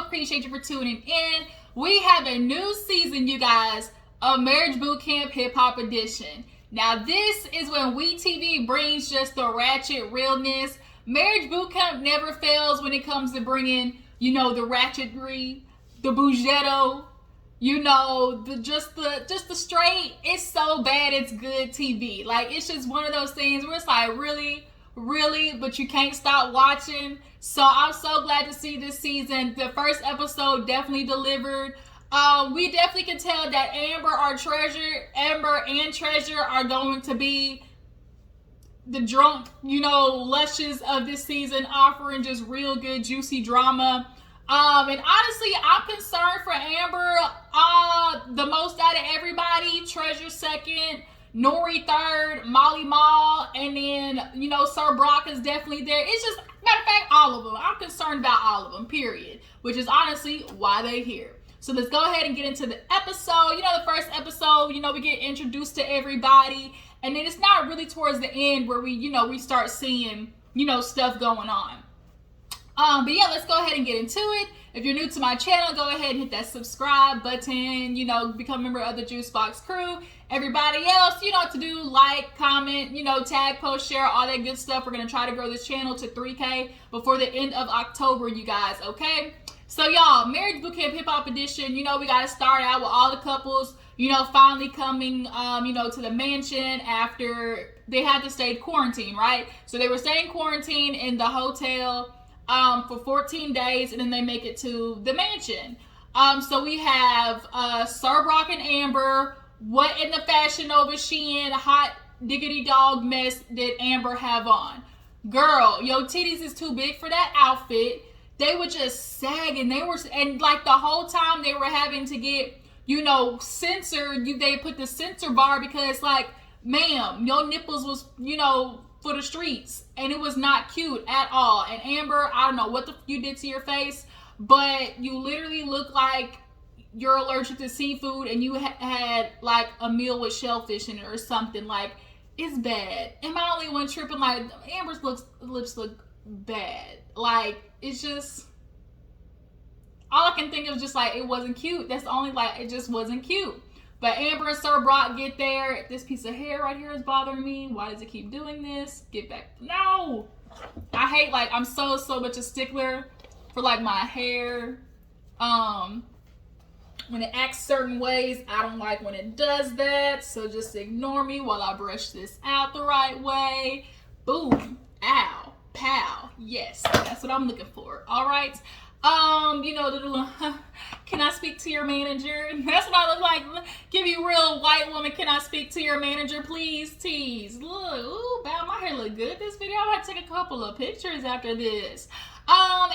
appreciate you for tuning in. We have a new season, you guys, of Marriage Bootcamp Hip Hop Edition. Now, this is when WeTV brings just the ratchet realness. Marriage Bootcamp never fails when it comes to bringing, the ratchetry, the bougetto, just the straight. It's so bad it's good TV. Like, it's just one of those things where it's like, really, but you can't stop watching. So I'm so glad to see this season. The first episode definitely delivered. We definitely can tell that Amber and Treasure are going to be the drunk, lushes of this season, offering just real good, juicy drama. And honestly, I'm concerned for Amber the most out of everybody. Treasure second, Nore third, Molly Mall, and then, Sir Brock is definitely there. It's just, matter of fact, all of them. I'm concerned about all of them, period. Which is honestly why they're here. So let's go ahead and get into the episode. The first episode, we get introduced to everybody. And then it's not really towards the end where we start seeing, stuff going on. But yeah, let's go ahead and get into it. If you're new to my channel, go ahead and hit that subscribe button, become a member of the Juice Box crew. Everybody else, you know what to do. Like, comment, tag, post, share, all that good stuff. We're going to try to grow this channel to 3K before the end of October, you guys, okay? So y'all, Marriage Bootcamp Hip Hop Edition, we got to start out with all the couples, finally coming, to the mansion after they had to stay quarantined, right? So they were staying quarantined in the hotel for 14 days, and then they make it to the mansion. So we have Sir Brock and Amber. What in the Fashion Nova Shein hot diggity dog mess did Amber have on? Girl, your titties is too big for that outfit. They were just sagging. And like the whole time they were having to get, censored. They put the censor bar because, like, ma'am, your nipples was, for the streets, and it was not cute at all. And Amber, I don't know what you did to your face, but you literally look like you're allergic to seafood and you had like a meal with shellfish in it or something. Like, it's bad. Am I only one tripping? Like, Amber's lips look bad. Like, it's just, all I can think of is just like, it wasn't cute. That's only, like, it just wasn't cute. But Amber and Sir Brock get there. This piece of hair right here is bothering me. Why does it keep doing this? Get back. No! I hate, like, I'm so much a stickler for, like, my hair. When it acts certain ways, I don't like when it does that. So just ignore me while I brush this out the right way. Boom. Ow. Pow. Yes. That's what I'm looking for. All right. Can I speak to your manager? That's what I look like. Give you real white woman. Can I speak to your manager, please? Tease. Look, ooh, wow, my hair look good this video. I might take a couple of pictures after this.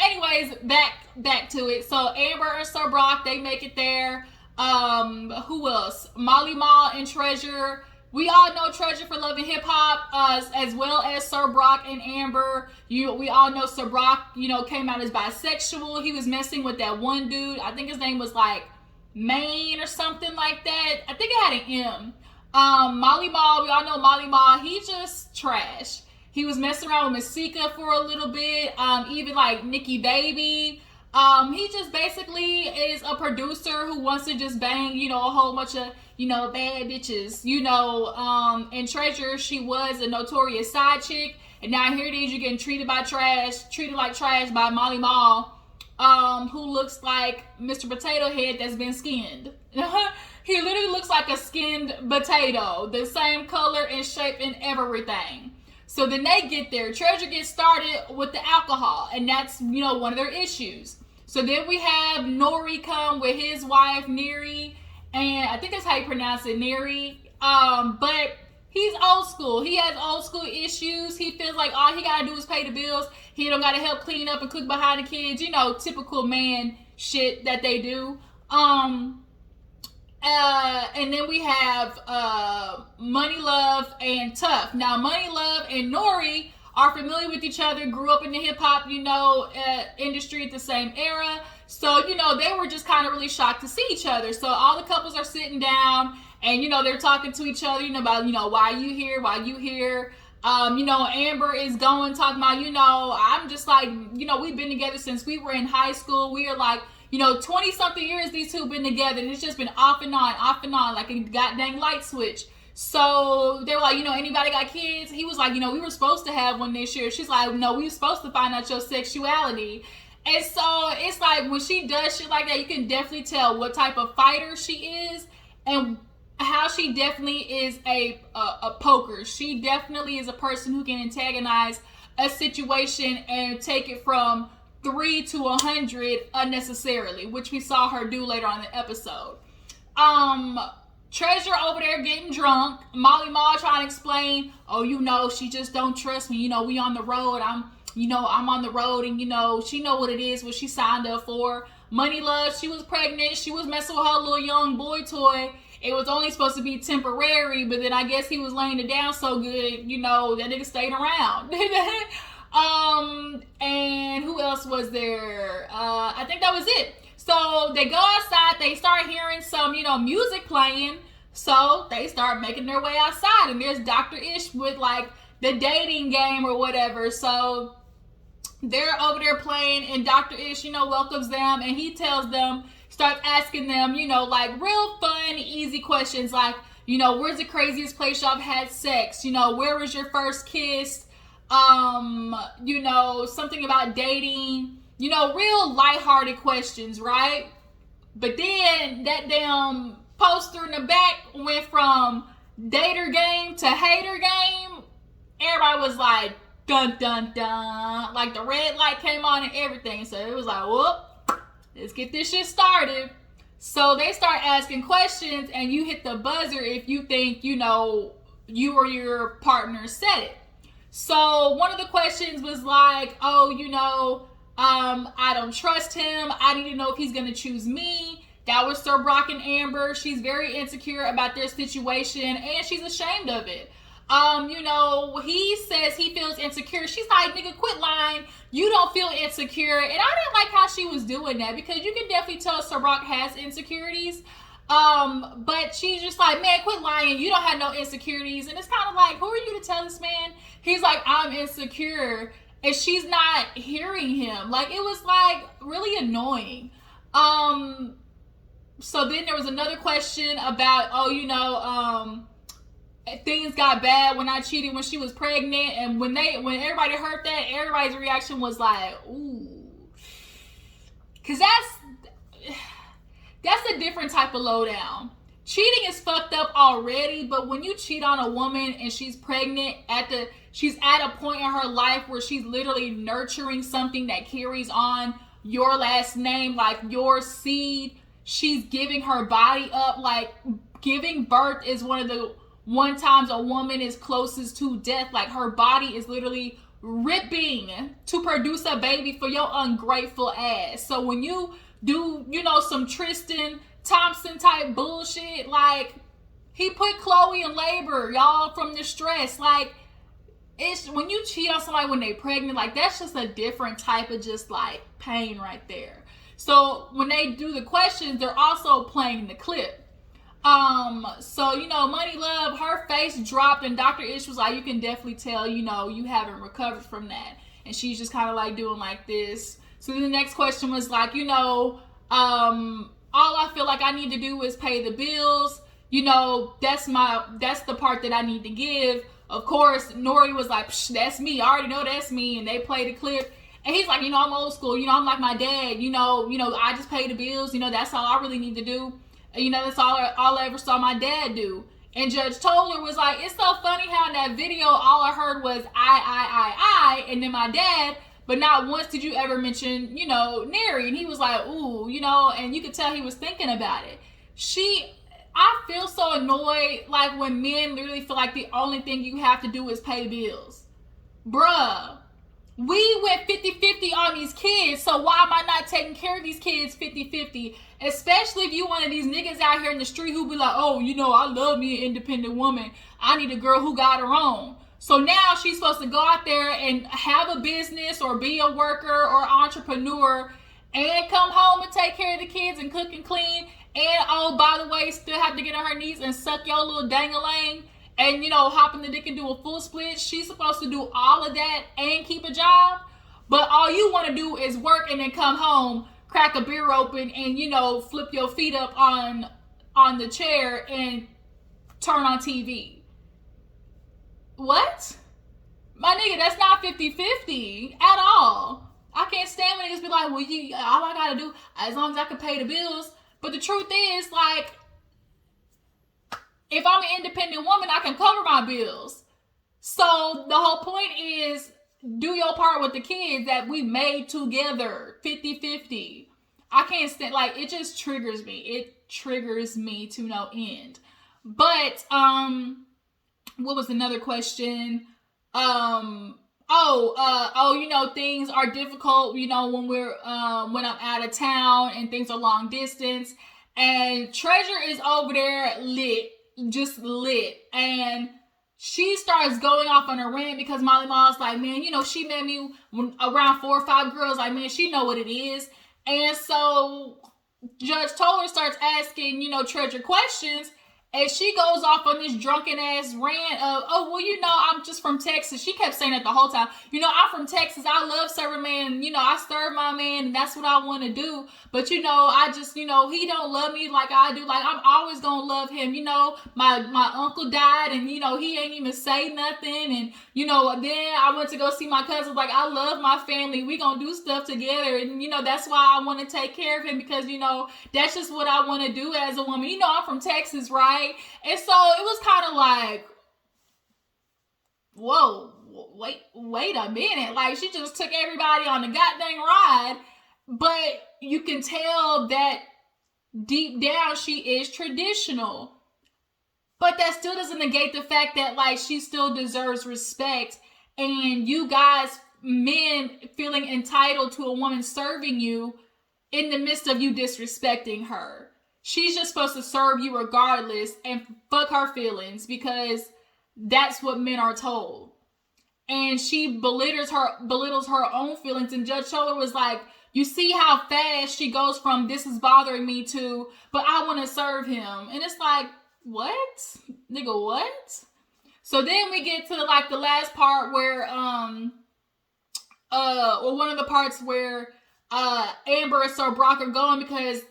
Anyways, back to it. So Amber and Sir Brock, they make it there. Who else? Molly Mall and Treasure. We all know Treasure for loving hip hop, as well as Sir Brock and Amber. We all know Sir Brock, came out as bisexual. He was messing with that one dude. I think his name was like Maine or something like that. I think it had an M. Molly Mall, we all know Molly Mall. He just trash. He was messing around with Masika for a little bit. Even like Nikki Baby. He just basically is a producer who wants to just bang, a whole bunch of, bad bitches, and Treasure, she was a notorious side chick, and now here it is, you're getting treated like trash by Molly Mall, who looks like Mr. Potato Head that's been skinned. He literally looks like a skinned potato, the same color and shape and everything. So then they get there. Treasure gets started with the alcohol, and that's, one of their issues. So then we have Nore come with his wife, Nere, and I think that's how you pronounce it, Nere. But he's old school. He has old school issues. He feels like all he gotta do is pay the bills. He don't gotta help clean up and cook behind the kids. Typical man shit that they do. And then we have Money Love and Tough. Now, Money Love and Nore are familiar with each other, grew up in the hip-hop, industry at the same era. So, they were just kind of really shocked to see each other. So all the couples are sitting down and, they're talking to each other, about, why you here? Amber is talking about, I'm just like, we've been together since we were in high school. We are like, 20 something years these two been together, and it's just been off and on, like a goddamn light switch. So they were like, anybody got kids? He was like, we were supposed to have one this year. She's like, no, we were supposed to find out your sexuality. And so it's like when she does shit like that, you can definitely tell what type of fighter she is and how she definitely is a poker. She definitely is a person who can antagonize a situation and take it from 3 to 100 unnecessarily, which we saw her do later on in the episode. Treasure over there getting drunk. Molly Maul trying to explain, she just don't trust me. We on the road. I'm on the road, and she know what it is, what she signed up for. Money Love, she was pregnant. She was messing with her little young boy toy. It was only supposed to be temporary, but then I guess he was laying it down so good, that nigga stayed around. And who else was there? I think that was it. So they go outside, they start hearing some, music playing. So they start making their way outside, and there's Dr. Ish with like the dating game or whatever. So they're over there playing, and Dr. Ish, welcomes them, and he tells them, starts asking them, like real fun, easy questions like, where's the craziest place y'all had sex? Where was your first kiss? Something about dating, real lighthearted questions, right? But then that damn poster in the back went from dater game to hater game. Everybody was like, dun, dun, dun. Like the red light came on and everything. So it was like, whoop, let's get this shit started. So they start asking questions, and you hit the buzzer if you think, you or your partner said it. So one of the questions was like, I don't trust him. I need to know if he's going to choose me. That was Sir Brock and Amber. She's very insecure about their situation, and she's ashamed of it. He says he feels insecure. She's like, nigga, quit lying. You don't feel insecure. And I didn't like how she was doing that, because you can definitely tell Sir Brock has insecurities. But she's just like, man, quit lying. You don't have no insecurities. And it's kind of like, who are you to tell this man? He's like, I'm insecure. And she's not hearing him. Like, it was like really annoying. So then there was another question about, things got bad when I cheated when she was pregnant. And when everybody heard that, everybody's reaction was like, ooh. Cause that's a different type of lowdown. Cheating is fucked up already, but when you cheat on a woman and she's pregnant, she's at a point in her life where she's literally nurturing something that carries on your last name, like your seed. She's giving her body up. Like, giving birth is one times a woman is closest to death. Like, her body is literally ripping to produce a baby for your ungrateful ass. So when you do, some Tristan Thompson type bullshit, like, he put Chloe in labor, y'all, from the stress. Like, it's when you cheat on somebody when they're pregnant, like, that's just a different type of just like pain right there. So when they do the questions, they're also playing the clip. So, Money Love, her face dropped, and Dr. Ish was like, you can definitely tell, you haven't recovered from that. And she's just kind of like doing like this. So then the next question was like, all I feel like I need to do is pay the bills. That's the part that I need to give. Of course, Nore was like, that's me. I already know that's me. And they played the clip. And he's like, I'm old school. I'm like my dad. I just pay the bills. That's all I really need to do. That's all I ever saw my dad do. And Judge Toller was like, it's so funny how in that video, all I heard was I, and then my dad, but not once did you ever mention, Nore. And he was like, ooh, and you could tell he was thinking about it. I feel so annoyed, like, when men literally feel like the only thing you have to do is pay bills. Bruh, we went 50-50 on these kids, so why am I not taking care of these kids 50-50? Especially if you one of these niggas out here in the street who be like, I love me an independent woman. I need a girl who got her own. So now she's supposed to go out there and have a business or be a worker or entrepreneur and come home and take care of the kids and cook and clean. And, by the way, still have to get on her knees and suck your little dang-a-lang and, hop in the dick and do a full split. She's supposed to do all of that and keep a job. But all you want to do is work and then come home, crack a beer open and, you know, flip your feet up on the chair and turn on TV. What? My nigga, that's not 50-50 at all. I can't stand when niggas be like, well, all I gotta do, as long as I can pay the bills. But the truth is, like, if I'm an independent woman, I can cover my bills. So the whole point is, do your part with the kids that we made together, 50-50. I can't stand, like, it just triggers me. It triggers me to no end. But, what was another question? You know, things are difficult, you know, when when I'm out of town and things are long distance. And Treasure is over there just lit. And she starts going off on a rant because Molly Mall's like, man, you know, she met me around 4 or 5 girls. Like, man, she know what it is. And so Judge Toller starts asking, you know, Treasure questions. And she goes off on this drunken ass rant of, oh, well, you know, I'm just from Texas. She kept saying that the whole time. You know, I'm from Texas. I love serving man. You know, I serve my man and that's what I want to do. But, you know, I just, you know, he don't love me like I do. Like, I'm always going to love him. You know, my uncle died and, you know, he ain't even say nothing. And, you know, then I went to go see my cousin. Like, I love my family. We going to do stuff together. And, you know, that's why I want to take care of him because, you know, that's just what I want to do as a woman. You know, I'm from Texas, right? And so it was kind of like, whoa, wait a minute. Like, she just took everybody on the goddamn ride. But you can tell that deep down she is traditional. But that still doesn't negate the fact that, like, she still deserves respect. And you guys, men, feeling entitled to a woman serving you in the midst of you disrespecting her. She's just supposed to serve you regardless and fuck her feelings because that's what men are told. And she belittles her own feelings. And Judge Toller was like, you see how fast she goes from this is bothering me to, but I want to serve him. And it's like, what? Nigga, what? So then we get to the last part where, one of the parts where Amber and Sir Brock are going because,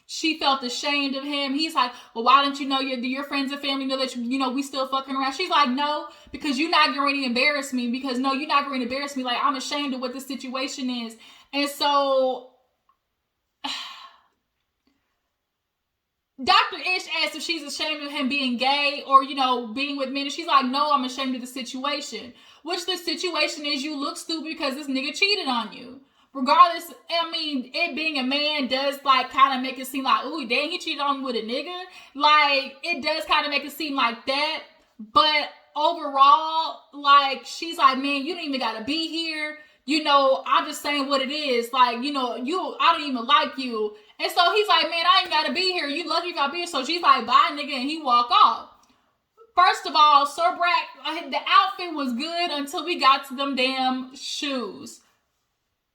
she felt ashamed of him. He's like, well, why don't you know your friends and family know that, you know, we still fucking around? She's like, no, because you're not going to embarrass me. Because, no, you're not going to embarrass me. Like, I'm ashamed of what the situation is. And so Dr. Ish asked if she's ashamed of him being gay or, you know, being with men. And she's like, no, I'm ashamed of the situation. Which the situation is you look stupid because this nigga cheated on you. Regardless, I mean, it being a man does, like, kind of make it seem like, ooh, dang, he cheated on me with a nigga. Like, it does kind of make it seem like that. But overall, like, she's like, man, you don't even got to be here. You know, I'm just saying what it is. Like, you know, I don't even like you. And so he's like, man, I ain't got to be here. You lucky if I be here. So she's like, bye, nigga, and he walk off. First of all, Sir Brack, the outfit was good until we got to them damn shoes.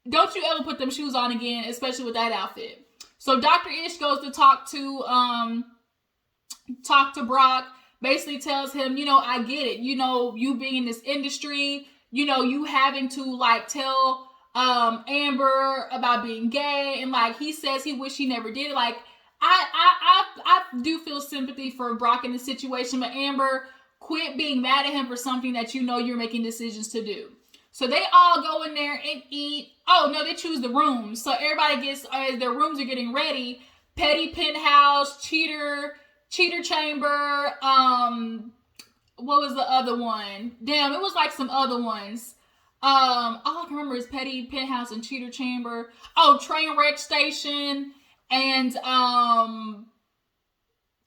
Don't you ever put them shoes on again, especially with that outfit. So Dr. Ish goes to talk to Brock, basically tells him, you know, I get it. You know, you being in this industry, you know, you having to, like, tell Amber about being gay. And, like, he says he wish he never did it. Like, I do feel sympathy for Brock in this situation. But Amber, quit being mad at him for something that you know you're making decisions to do. So they all go in there and eat. Oh, no, they choose the rooms. So everybody gets, their rooms are getting ready. Petty Penthouse, Cheater Chamber. What was the other one? Damn, it was like some other ones. All I can remember is Petty Penthouse and Cheater Chamber. Oh, Trainwreck Station. And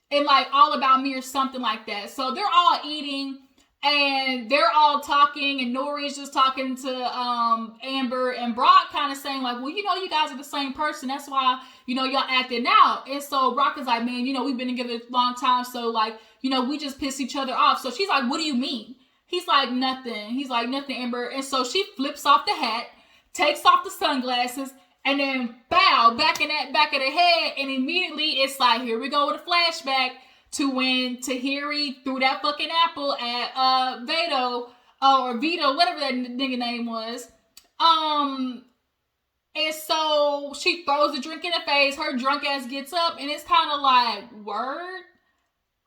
like All About Me or something like that. So they're all eating. And they're all talking, and Nore is just talking to Amber, and Brock kind of saying like, well, you know, you guys are the same person. That's why, you know, y'all acting out. And so Brock is like, man, you know, we've been together a long time. So, like, you know, we just piss each other off. So she's like, what do you mean? He's like, nothing. He's like, nothing, Amber. And so she flips off the hat, takes off the sunglasses, and then bow, back of the head. And immediately it's like, here we go with a flashback to when Tahiri threw that fucking apple at Vito, or Vito, whatever that nigga name was. And so she throws the drink in the face. Her drunk ass gets up, and it's kind of like, word?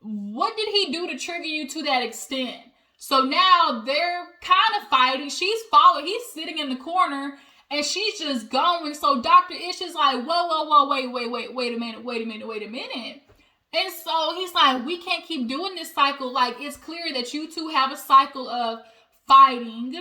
What did he do to trigger you to that extent? So now they're kind of fighting. She's following. He's sitting in the corner, and she's just going. So Dr. Ish is like, whoa, wait a minute. And so he's like, we can't keep doing this cycle. Like, it's clear that you two have a cycle of fighting,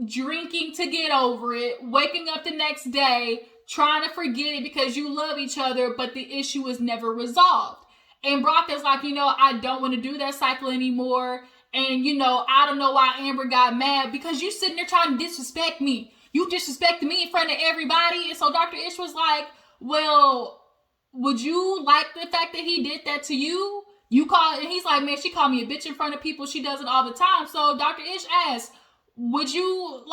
drinking to get over it, waking up the next day, trying to forget it because you love each other, but the issue is never resolved. And Brock is like, I don't want to do that cycle anymore. And, I don't know why Amber got mad, because you sitting there trying to disrespect me. You disrespected me in front of everybody. And so Dr. Ish was like, well, would you like the fact that he did that to you? And he's like, man, she called me a bitch in front of people. She does it all the time. So Dr. Ish asked, would you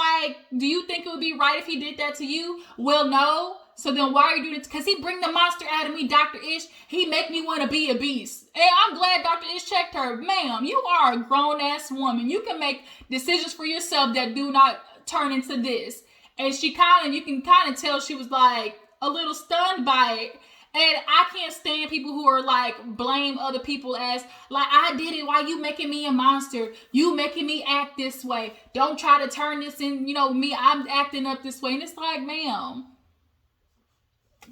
do you think it would be right if he did that to you? Well, no. So then why are you doing it? Because he bring the monster out of me, Dr. Ish. He make me want to be a beast. And I'm glad Dr. Ish checked her. Ma'am, you are a grown-ass woman. You can make decisions for yourself that do not turn into this. And you can kind of tell she was like a little stunned by it. And I can't stand people who are like, blame other people as like, I did it. Why you making me a monster? You making me act this way. Don't try to turn this in, me, I'm acting up this way. And it's like, ma'am,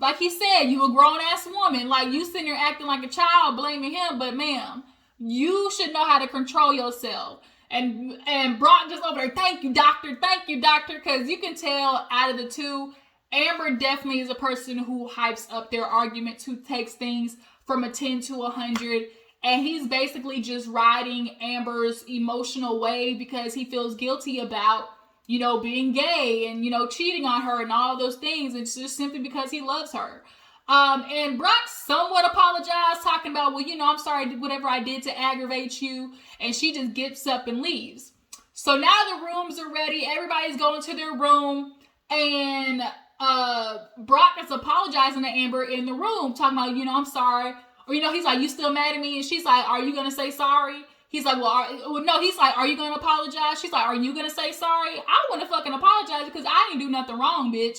like he said, you a grown ass woman. Like, you sitting there acting like a child, blaming him. But ma'am, you should know how to control yourself. And Brock just over there, thank you, doctor. Because you can tell out of the two, Amber definitely is a person who hypes up their arguments, who takes things from a 10 to 100. And he's basically just riding Amber's emotional wave because he feels guilty about, being gay and, cheating on her and all those things. It's just simply because he loves her. And Brock somewhat apologized, talking about, well, I'm sorry, whatever I did to aggravate you. And she just gets up and leaves. So now the rooms are ready. Everybody's going to their room. And Brock is apologizing to Amber in the room, talking about, I'm sorry. Or, he's like, you still mad at me? And she's like, are you going to say sorry? He's like, no, he's like, are you going to apologize? She's like, are you going to say sorry? I want to fucking apologize because I didn't do nothing wrong, bitch.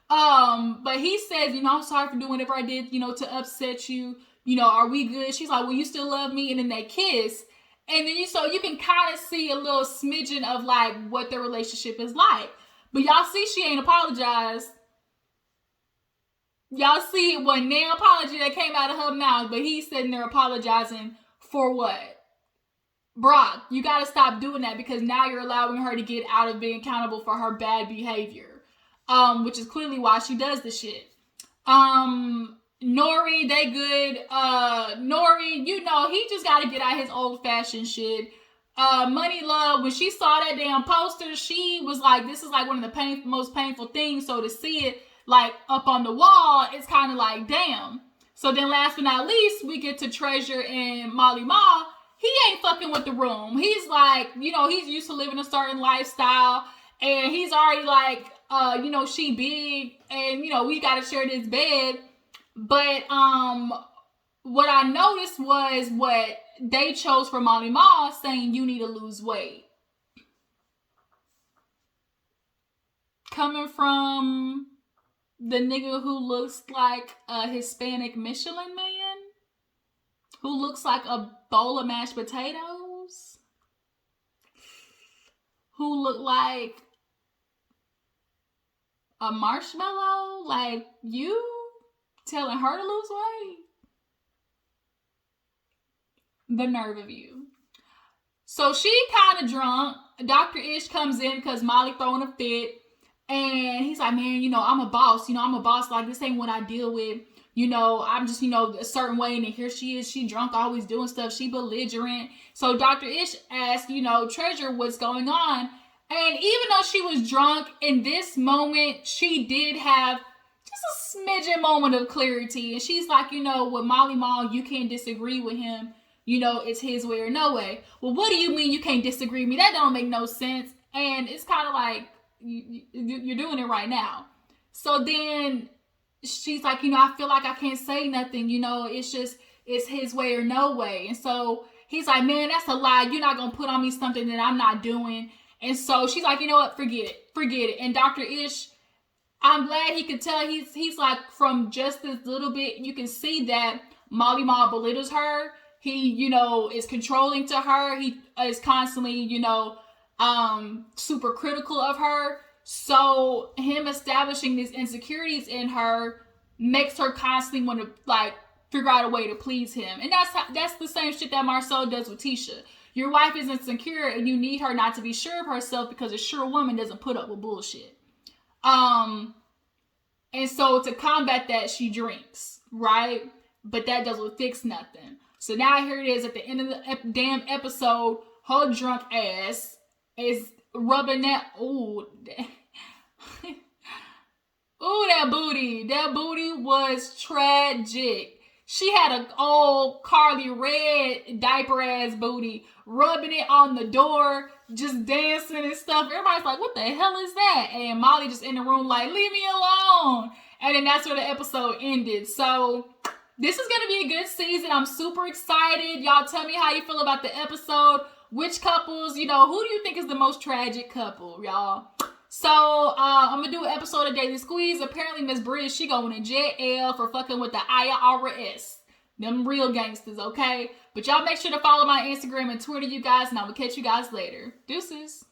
But he says, I'm sorry for doing whatever I did, to upset you. Are we good? She's like, well, you still love me? And then they kiss. And then so you can kind of see a little smidgen of like what their relationship is like. But y'all see she ain't apologized. Y'all see it wasn't an apology that came out of her mouth, but he's sitting there apologizing for what? Brock, you got to stop doing that because now you're allowing her to get out of being accountable for her bad behavior, which is clearly why she does the shit. Nore, they good. Nore, he just got to get out his old-fashioned shit. Money Love, when she saw that damn poster, she was like, this is like one of the most painful things. So to see it like up on the wall, it's kind of like, damn. So then last but not least, we get to Treasure and Molly Ma. He ain't fucking with the room. He's like, he's used to living a certain lifestyle. And he's already like, she big. And, we got to share this bed. But what I noticed was what they chose for Molly Ma, saying you need to lose weight. Coming from the nigga who looks like a Hispanic Michelin man, who looks like a bowl of mashed potatoes, who look like a marshmallow, like you telling her to lose weight? The nerve of you. So she kind of drunk. Dr. Ish comes in because Molly throwing a fit. And he's like, man, I'm a boss. I'm a boss. Like, this ain't what I deal with. I'm just, a certain way. And then here she is. She drunk, always doing stuff. She belligerent. So Dr. Ish asked, Treasure, what's going on? And even though she was drunk, in this moment, she did have just a smidgen moment of clarity. And she's like, with Molly Ma, you can't disagree with him. It's his way or no way. Well, what do you mean you can't disagree with me? That don't make no sense. And it's kind of like, you're doing it right now. So then she's like, I feel like I can't say nothing. It's his way or no way. And so he's like, man, that's a lie. You're not going to put on me something that I'm not doing. And so she's like, you know what? Forget it. And Dr. Ish I'm glad he could tell he's like, from just this little bit, you can see that Molly Mall belittles her. He, is controlling to her. He is constantly, super critical of her. So him establishing these insecurities in her makes her constantly want to like figure out a way to please him. And that's the same shit that Marcel does with Tisha. Your wife is insecure and you need her not to be sure of herself because a sure woman doesn't put up with bullshit. And so to combat that, she drinks, right? But that doesn't fix nothing. So now here it is at the end of the damn episode, her drunk ass is rubbing that, that booty. That booty was tragic. She had an old Carly Red diaper ass booty, rubbing it on the door, just dancing and stuff. Everybody's like, what the hell is that? And Molly just in the room like, leave me alone. And then that's where the episode ended. So this is going to be a good season. I'm super excited. Y'all tell me how you feel about the episode. Which couples, who do you think is the most tragic couple, y'all? So, I'm going to do an episode of Daily Squeeze. Apparently, Miss British, she going to jail for fucking with the IRS. Them real gangsters, okay? But y'all make sure to follow my Instagram and Twitter, you guys, and I will catch you guys later. Deuces.